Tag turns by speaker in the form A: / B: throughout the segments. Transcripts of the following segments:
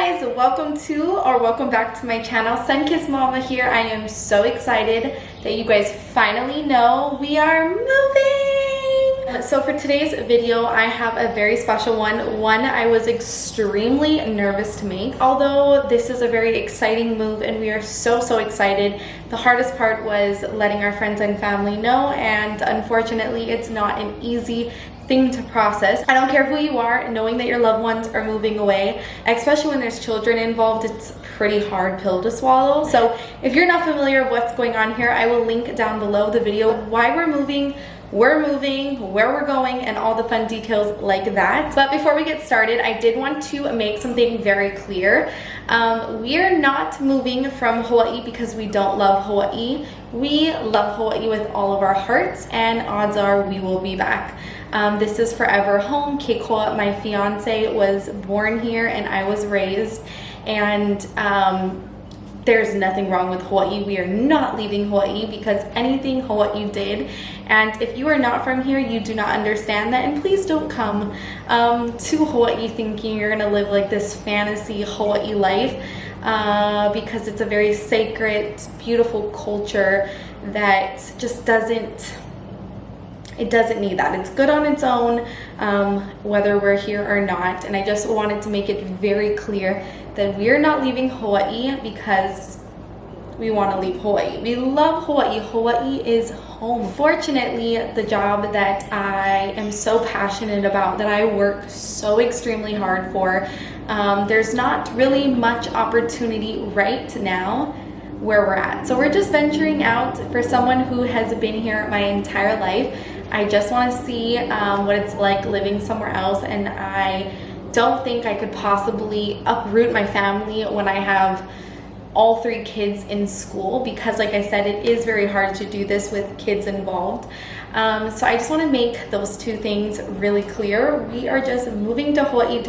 A: guys, welcome back to my channel. Sunkissed.mama here. I am so excited that you guys finally know we are moving. So for today's video, I have a very special one I was extremely nervous to make. Although this is a very exciting move and we are so excited, the hardest part was letting our friends and family know, and unfortunately it's not an easy thing to process. I don't care who you are, knowing that your loved ones are moving away, especially when there's children involved, it's a pretty hard pill to swallow. So if you're not familiar with what's going on here, I will link down below the video why we're moving, where we're going, and all the fun details like that. But before we get started, I did want to make something very clear. We are not moving from Hawaii because we don't love Hawaii. We love Hawaii with all of our hearts, and odds are we will be back. This is forever home. Keikoa, my fiance, was born here and I was raised, and there's nothing wrong with Hawaii. We are not leaving Hawaii because anything Hawaii did. And if you are not from here, you do not understand that. And please don't come to Hawaii thinking you're gonna live like this fantasy Hawaii life, because it's a very sacred, beautiful culture that just doesn't need that. It's good on its own, whether we're here or not. And I just wanted to make it very clear that we're not leaving Hawaii because we want to leave Hawaii. We love Hawaii. Hawaii is home. Fortunately, the job that I am so passionate about, that I work so extremely hard for, there's not really much opportunity right now where we're at. So we're just venturing out. For someone who has been here my entire life, I just want to see what it's like living somewhere else, and I don't think I could possibly uproot my family when I have all 3 kids in school, because like I said, it is very hard to do this with kids involved. So I just want to make those 2 things really clear. We are just moving to Hawaii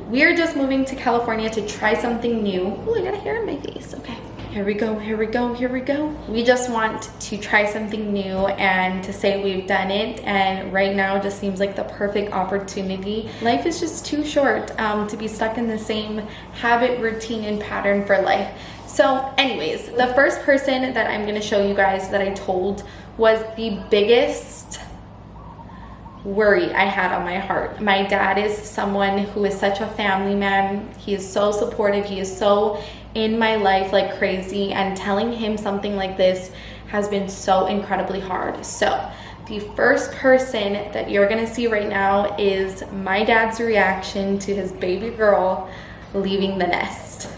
A: We are just moving to California to try something new. Oh, I got a hair in my face. Okay. Here we go. We just want to try something new and to say we've done it, and right now just seems like the perfect opportunity. Life is just too short to be stuck in the same habit, routine, and pattern for life. So anyways, the first person that I'm going to show you guys that I told was the biggest worry I had on my heart. My dad is someone who is such a family man. He is so supportive. He is so in my life like crazy, and telling him something like this has been so incredibly hard. So the first person that you're gonna see right now is my dad's reaction to his baby girl leaving the nest.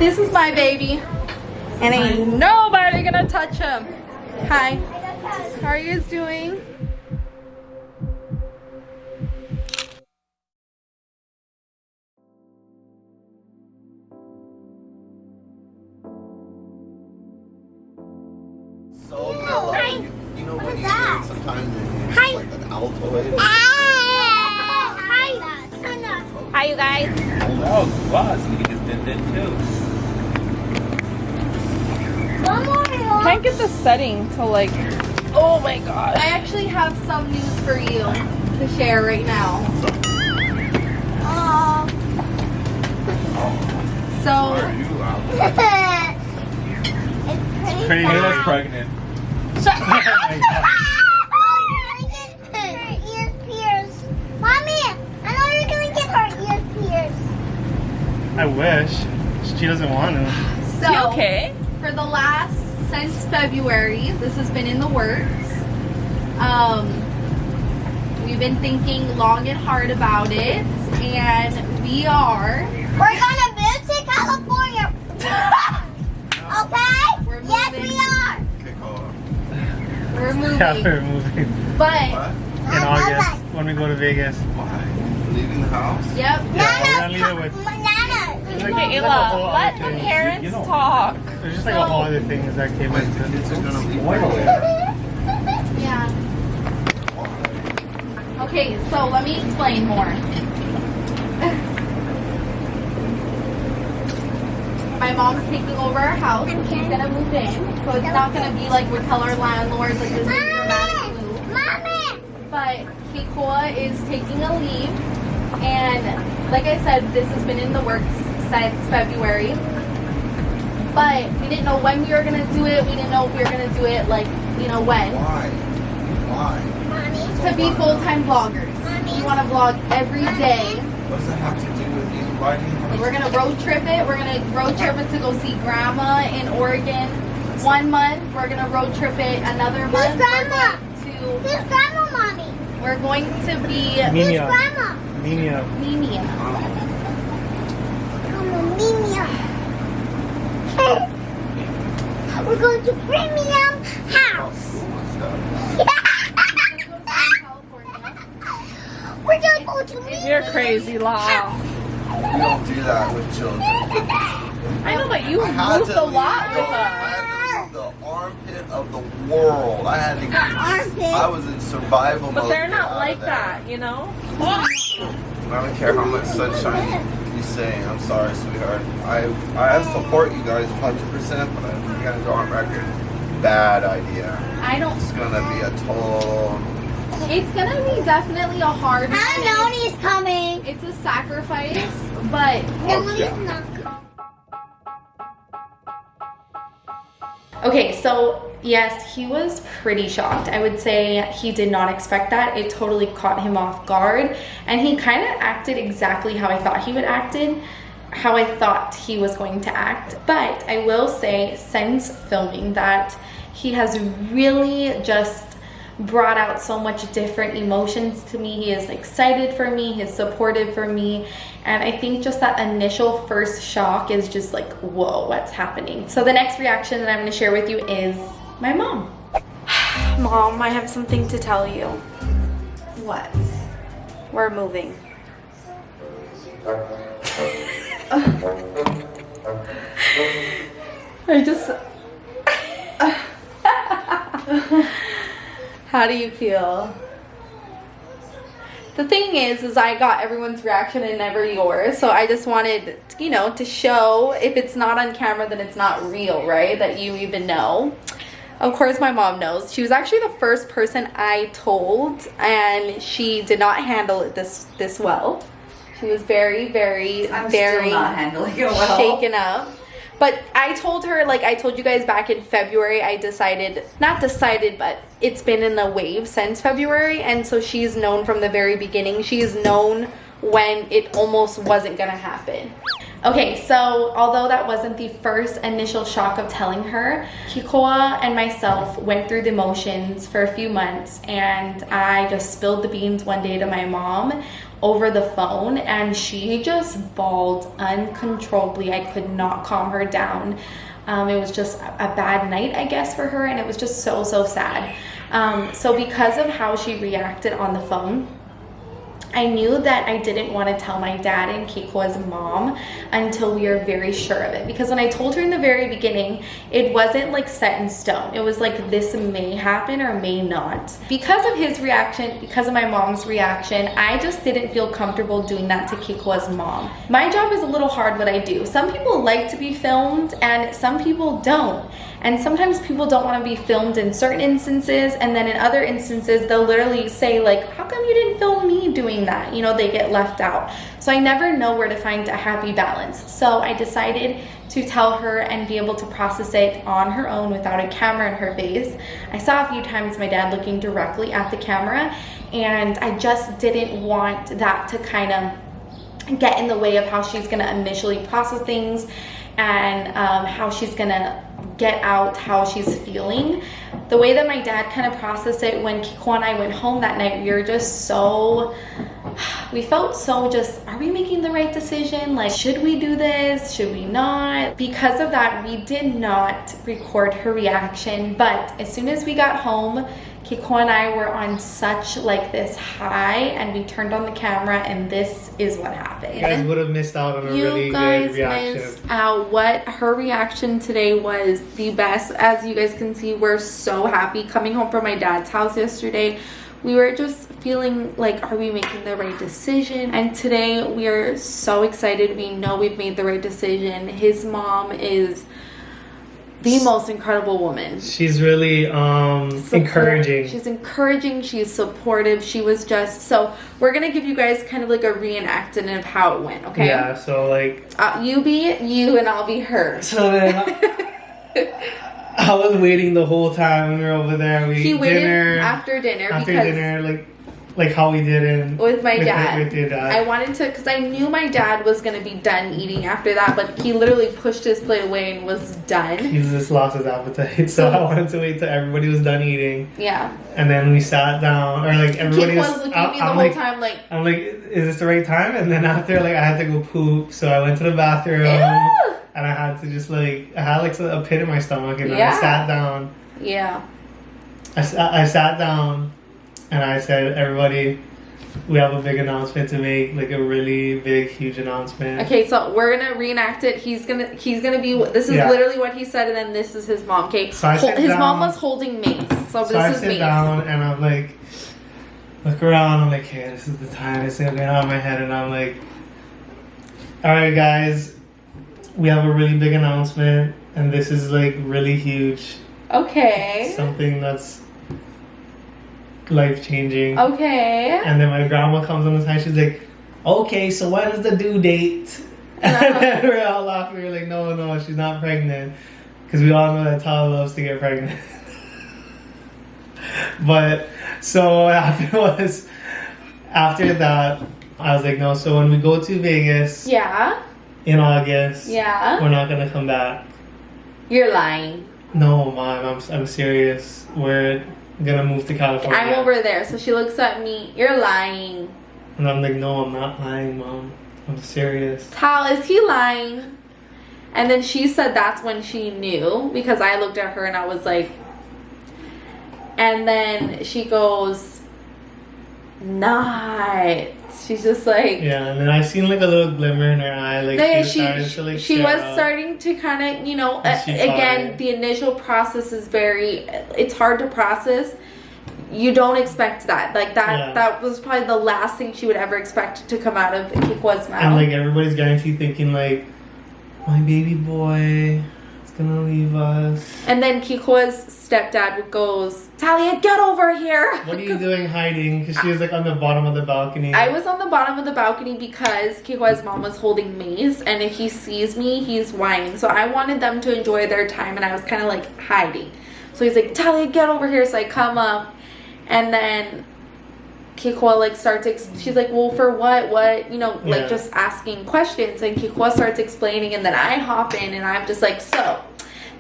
A: This is my baby, and ain't nobody gonna touch him. Hi, how are you guys doing?
B: So hi. You know when you that? Sometimes
C: Hi.
B: Like an altoid.
C: Hi. Hi, you guys.
D: Oh, wow, so he just did it too.
C: One more.
A: Can I get the setting to like, oh my god. I actually have some news for you to share right now. So,
C: It's
D: Pretty good as pregnant.
C: her ears pierced. Mommy, I know you're gonna get her ears pierced.
D: I wish. She doesn't want to.
A: so okay. For the last, since February, this has been in the works. We've been thinking long and hard about it, and we're
C: gonna move to California. Okay?
A: We're
C: Yes,
A: moving.
C: we are.
B: Kick off.
A: we're moving.
D: Yeah, we're moving
A: But
B: What?
D: in August when we go to Vegas.
B: Why? Leaving the house?
A: yep.
D: Yeah, we're gonna leave it with.
C: Nana.
D: Okay, Ayla, let the parents
A: talk.
D: There's just like a whole other things that came
B: Wait,
D: into
B: the kids are gonna leave.
A: Yeah. Okay, so let me explain more. My my mom's taking over our house. So she's gonna move in. So it's not gonna be like we tell our landlords like this is a dramatic move.
C: Mommy!
A: But Kikoa is taking a leave, and like I said, this has been in the works since February. But we didn't know when we were gonna do it. We didn't know if we were gonna do it like, you know, when.
B: Why? Why?
A: To be full-time vloggers. We want to vlog every day.
B: What does that have to do with you? Why do you want
A: We're gonna road trip it. We're gonna road trip it to go see Grandma in Oregon. 1 month. We're gonna road trip it another
C: Who's
A: month.
C: Grandma?
A: We're
C: Who's Grandma, Mommy?
A: going to be
C: Who's
D: Mimia.
C: Grandma?
D: Mimia.
A: Mimia.
C: Mimia. We're going to Premium House. We're gonna go to Premium.
E: You're crazy, Law.
B: You don't do that with children.
E: I know, but you
B: I had
E: moved
B: to
E: a
B: leave
E: lot
B: the-
E: with
B: I
E: us.
B: had to leave the armpit of the world. I had to get.
C: Armpit?
B: I was in survival mode.
E: But they're
B: to get
E: not
B: out
E: like
B: of there.
E: that, you know?
B: I don't care how much sunshine you say. I'm sorry, sweetheart. I support you guys 100%, but I'm gonna go on record. Bad idea.
A: I don't.
B: It's gonna be a total.
A: It's gonna be definitely a hard.
C: I know he's coming.
A: It's a sacrifice, but
B: Oh, yeah.
A: okay, so yes, he was pretty shocked. I would say he did not expect that. It totally caught him off guard, and he kind of acted exactly how I thought he would how I thought he was going to act. But I will say, since filming, that he has really just brought out so much different emotions to me. He is excited for me, he's supportive for me, and I think just that initial first shock is just like, whoa, what's happening? So the next reaction that I'm going to share with you is my mom. Mom, I have something to tell you.
E: What?
A: We're moving. I just... How do you feel? The thing is I got everyone's reaction and never yours, so I just wanted, you know, to show, if it's not on camera, then it's not real, right? That you even know. Of course, my mom knows. She was actually the first person I told, and she did not handle it this well. She was very
E: still not handling it well.
A: shaken up. But I told her, like I told you guys back in February, I decided, not decided, but it's been in the wave since February. And so she's known from the very beginning. She's known when it almost wasn't gonna happen. Okay, so although that wasn't the first initial shock of telling her, Kikoa and myself went through the motions for a few months, and I just spilled the beans one day to my mom over the phone, and she just bawled uncontrollably. I could not calm her down. It was just a bad night, I guess, for her, and it was just so sad. So because of how she reacted on the phone, I knew that I didn't want to tell my dad and Kikoa's mom until we were very sure of it. Because when I told her in the very beginning, it wasn't like set in stone. It was like, this may happen or may not. Because of his reaction, because of my mom's reaction, I just didn't feel comfortable doing that to Kikoa's mom. My job is a little hard what I do. Some people like to be filmed and some people don't. And sometimes people don't want to be filmed in certain instances, and then in other instances, they'll literally say like, how come you didn't film me doing that? You know, they get left out. So I never know where to find a happy balance. So I decided to tell her and be able to process it on her own without a camera in her face. I saw a few times my dad looking directly at the camera, and I just didn't want that to kind of get in the way of how she's gonna initially process things and how she's gonna get out how she's feeling. The way that my dad kind of processed it when Kiko and I went home that night, we felt so just, are we making the right decision? Like, should we do this? Should we not? Because of that, we did not record her reaction. But as soon as we got home, Kiko and I were on such like this high, and we turned on the camera, and this is what happened.
D: You guys would have missed out on a really
A: You
D: good
A: guys
D: reaction.
A: missed out. What her reaction today was the best. As you guys can see, we're so happy. Coming home from my dad's house yesterday we were just feeling like, are we making the right decision? And today we are so excited. We know we've made the right decision. His mom is the most incredible woman.
D: She's really encouraging.
A: She's encouraging. She's supportive. She was just, so we're gonna give you guys kind of like a reenactment of how it went, okay?
D: Yeah, so like
A: you be you and I'll be her.
D: So then I was waiting the whole time when we were over there.
A: He waited after dinner
D: like how we did in
A: with my dad.
D: With your dad.
A: I wanted to, because I knew my dad was gonna be done eating after that, but he literally pushed his plate away and was done.
D: He just lost his appetite, so I wanted to wait till everybody was done eating.
A: Yeah.
D: And then we sat down, or like everybody
A: was looking at me the whole time, like
D: I'm like, is this the right time? And then after, like I had to go poop, so I went to the bathroom.
A: Ew. And
D: I had to just like, I had like a pit in my stomach, and then I sat down.
A: Yeah.
D: I sat down, and I said, everybody, we have a big announcement to make, like a really big, huge announcement.
A: Okay, so we're gonna reenact it. He's gonna be. This is literally what he said, and then this is his mom. Okay,
D: so
A: his mom was holding Mace, so this
D: I
A: is
D: sit
A: Mace.
D: down, and I'm like, look around. I'm like, hey, this is the time. It's gonna out of my head, and I'm like, all right, guys, we have a really big announcement, and this is like really huge.
A: Okay.
D: Something that's life-changing.
A: Okay.
D: And then my grandma comes on the side. She's like, okay, so when is the due date? And then we're all laughing. We're like, no, she's not pregnant. Because we all know that Tyler loves to get pregnant. But so what happened was, after that, I was like, no, so when we go to Vegas in August, we're not going to come back.
A: You're lying.
D: No, Mom, I'm serious. We're gonna move to California.
A: I'm over there, so she looks at me. You're lying.
D: And I'm like, no, I'm not lying, Mom. I'm serious.
A: Tal, is he lying? And then she said that's when she knew, because I looked at her and I was like, and then she goes, not. She's just like,
D: yeah, and then I seen like a little glimmer in her eye, like
A: she was starting to kind of, you know, again, the initial process is it's hard to process. You don't expect that, like that was probably the last thing she would ever expect to come out of Kikwa's mouth.
D: And like everybody's guaranteed thinking like, my baby boy is gonna leave us.
A: And then Kikwa's stepdad goes, Talia, get over here.
D: What are you doing hiding? Because she was like on the bottom of the balcony.
A: I was on the bottom of the balcony because Kikwa's mom was holding Mace, and if he sees me, he's whining. So I wanted them to enjoy their time, and I was kind of like hiding. So he's like, Talia, get over here. So I come up, and then Kikwa like starts, she's like, well, for what, you know, like just asking questions, and Kikwa starts explaining, and then I hop in, and I'm just like, so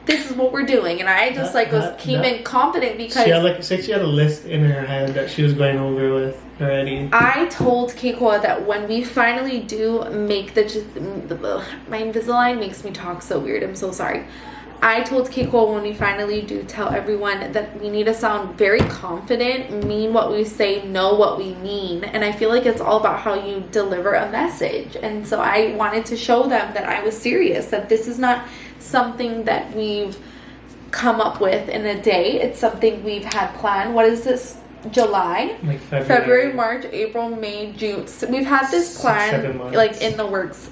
A: this is what we're doing, and I just came in confident because
D: she had a list in her head that she was going over with already.
A: I told Kikwa that when we finally do make my Invisalign makes me talk so weird, I'm so sorry. I told Kikwa when we finally do tell everyone that we need to sound very confident, mean what we say, know what we mean. And I feel like it's all about how you deliver a message. And so I wanted to show them that I was serious, that this is not something that we've come up with in a day. It's something we've had planned. What is this? July?
D: Like
A: February, March, April, May, June. So we've had this plan like in the works.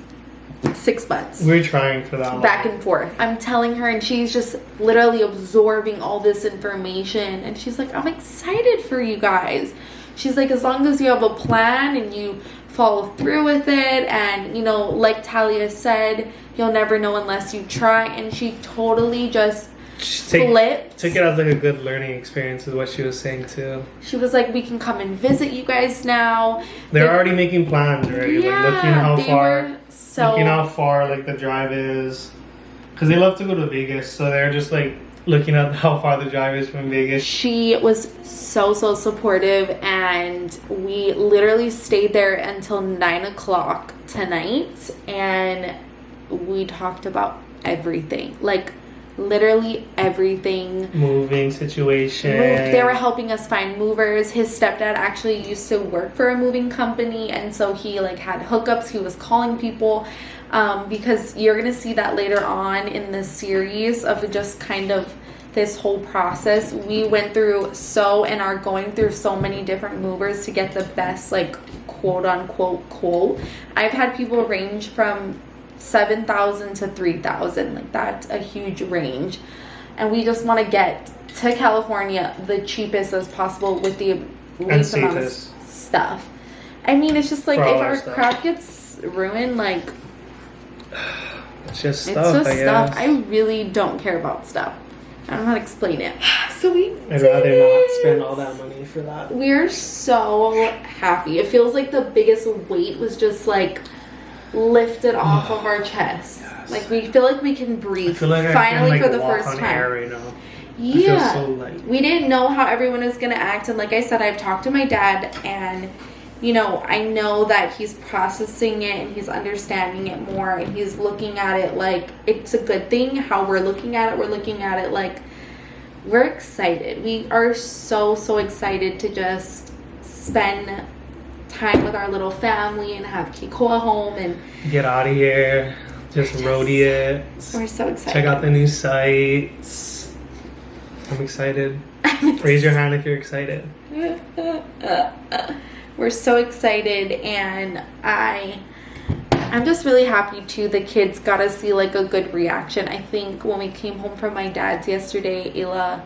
A: 6 months.
D: We're trying for that.
A: Back and forth. I'm telling her, and she's just literally absorbing all this information. And she's like, I'm excited for you guys. She's like, as long as you have a plan and you follow through with it, and you know, like Talia said, you'll never know unless you try. And she totally just flipped.
D: Took it as like a good learning experience is what she was saying too.
A: She was like, we can come and visit you guys now.
D: They're already making plans already.
A: Yeah,
D: like looking how far like the drive is, because they love to go to Vegas, so they're just like looking at how far the drive is from Vegas.
A: She was so supportive, and we literally stayed there until 9 o'clock tonight, and we talked about everything, like literally everything.
D: Moving situation.
A: They were helping us find movers. His stepdad actually used to work for a moving company, and so he like had hookups. He was calling people, because you're gonna see that later on in the series of just kind of this whole process. We went through and are going through so many different movers to get the best, like, quote unquote quote. I've had people range from $7,000 to $3,000. Like, that's a huge range, and we just want to get to California the cheapest as possible with the least amount of stuff. I mean, it's just like, if our crap gets ruined, like,
D: it's just stuff.
A: I really don't care about stuff. I don't know how to explain it. So
D: I'd rather not spend all that money for that.
A: We're so happy. It feels like the biggest weight was just, like, lifted off of our chest. Yes. Like, we feel like we can breathe. I feel like finally, for the first time. Air right now. Yeah. I feel so light. We didn't know how everyone was gonna act, and like I said, I've talked to my dad, and you know, I know that he's processing it and he's understanding it more, and he's looking at it like it's a good thing. How we're looking at it like we're excited. We are so excited to just spend time with our little family and have Kikoa home and
D: get out of here. Just roadie it.
A: We're so excited.
D: Check out the new sites. I'm excited. Raise your hand if you're excited.
A: We're so excited, and I'm just really happy too. The kids got to see like a good reaction. I think when we came home from my dad's yesterday, Ayla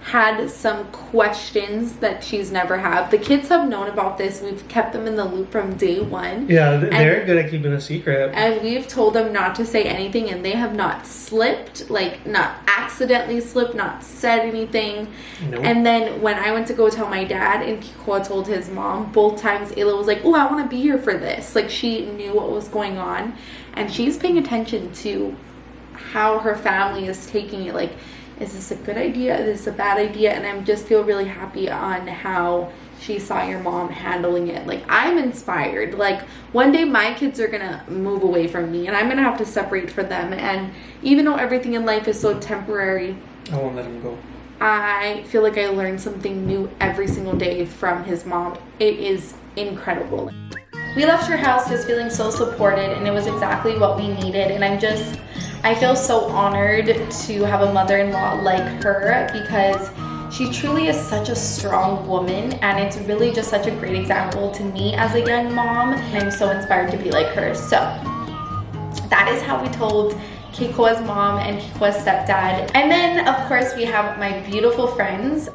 A: had some questions that she's never had. The kids have known about this. We've kept them in the loop from day one.
D: Yeah, they're good at keeping a secret.
A: And we've told them not to say anything, and they have not slipped, like not accidentally slipped, not said anything. Nope. And then when I went to go tell my dad and Kikoa told his mom, both times Ayla was like, oh, I want to be here for this. Like, she knew what was going on, and she's paying attention to how her family is taking it. Like, is this a good idea? Is this a bad idea? And I just feel really happy on how she saw your mom handling it. Like, I'm inspired. Like, one day my kids are gonna move away from me, and I'm gonna have to separate from them. And even though everything in life is so temporary,
D: I won't let him go.
A: I feel like I learned something new every single day from his mom. It is incredible. We left her house just feeling so supported, and it was exactly what we needed. And I feel so honored to have a mother-in-law like her, because she truly is such a strong woman, and it's really just such a great example to me as a young mom, and I'm so inspired to be like her. So that is how we told Kikoa's mom and Kikoa's stepdad. And then of course we have my beautiful friends.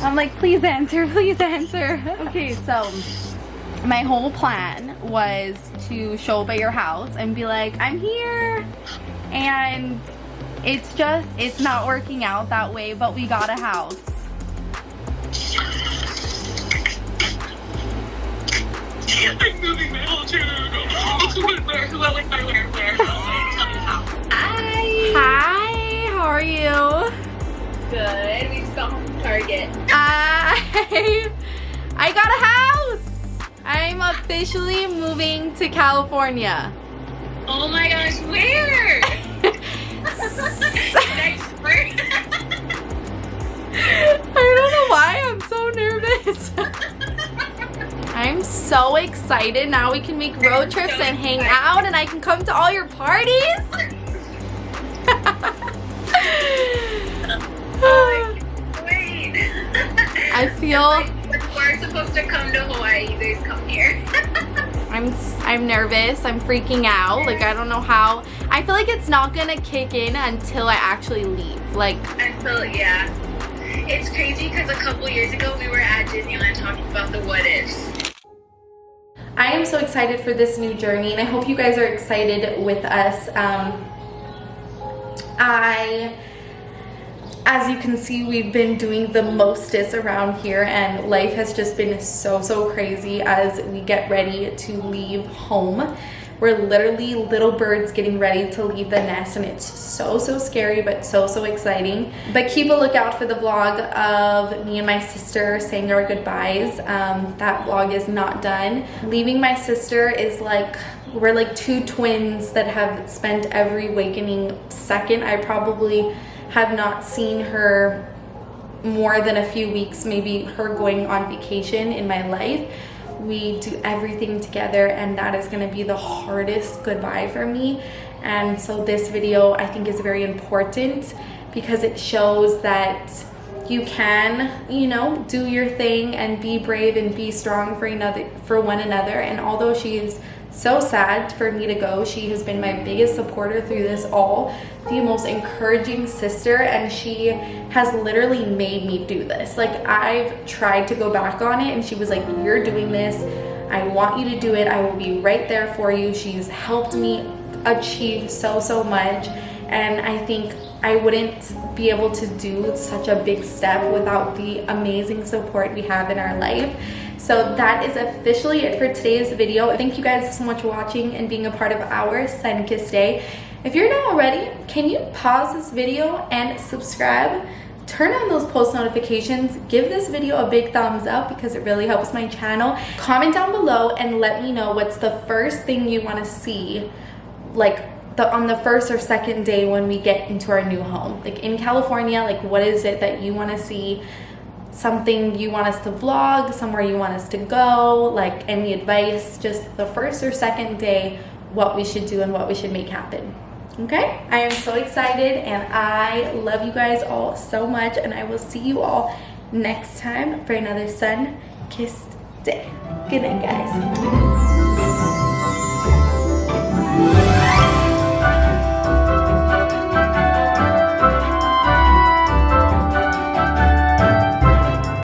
A: I'm like, please answer, please answer. Okay, so my whole plan was to show up at your house and be like, I'm here. And it's not working out that way, but we got a house.
F: I'm moving my whole channel.
A: Hi, how are you?
E: Good. We just got home from Target.
A: I got a house. I'm officially moving to California.
F: Oh my gosh, where? Next spring.
A: I don't know why I'm so nervous. I'm so excited. Now we can make road trips and hang out, and I can come to all your parties.
F: Wait.
A: I feel
F: we're supposed to come to Hawaii. You guys come here.
A: I'm nervous. I'm freaking out. Like, I don't know how. I feel like it's not gonna kick in until I actually leave. Like,
F: yeah. It's crazy because a couple years ago we were at Disneyland talking about the what ifs.
A: I am so excited for this new journey, and I hope you guys are excited with us. As you can see, we've been doing the mostest around here, and life has just been so crazy as we get ready to leave home. We're literally little birds getting ready to leave the nest, and it's so scary, but so exciting. But keep a lookout for the vlog of me and my sister saying our goodbyes. That vlog is not done. Leaving my sister is like, we're like two twins that have spent every wakening second. I probably have not seen her more than a few weeks, maybe her going on vacation in my life. we do everything together, and that is going to be the hardest goodbye for me. And so this video I think is very important because it shows that you can, you know, do your thing and be brave and be strong for one another. And although she is so sad for me to go, she has been my biggest supporter through this all, the most encouraging sister, and she has literally made me do this. Like, I've tried to go back on it and she was like, you're doing this, I want you to do it, I will be right there for you. She's helped me achieve so much, and I think I wouldn't be able to do such a big step without the amazing support we have in our life. So that is officially it for today's video. Thank you guys so much for watching and being a part of our Sunkissed Day. If you're not already, can you pause this video and subscribe? Turn on those post notifications. Give this video a big thumbs up because it really helps my channel. Comment down below and let me know what's the first thing you want to see, like on the first or second day when we get into our new home. Like in California, like what is it that you want to see? Something you want us to vlog, somewhere you want us to go, like any advice, just the first or second day, what we should do and what we should make happen. Okay, I am so excited and I love you guys all so much, and I will see you all next time for another Sunkissed Day. Good night, guys.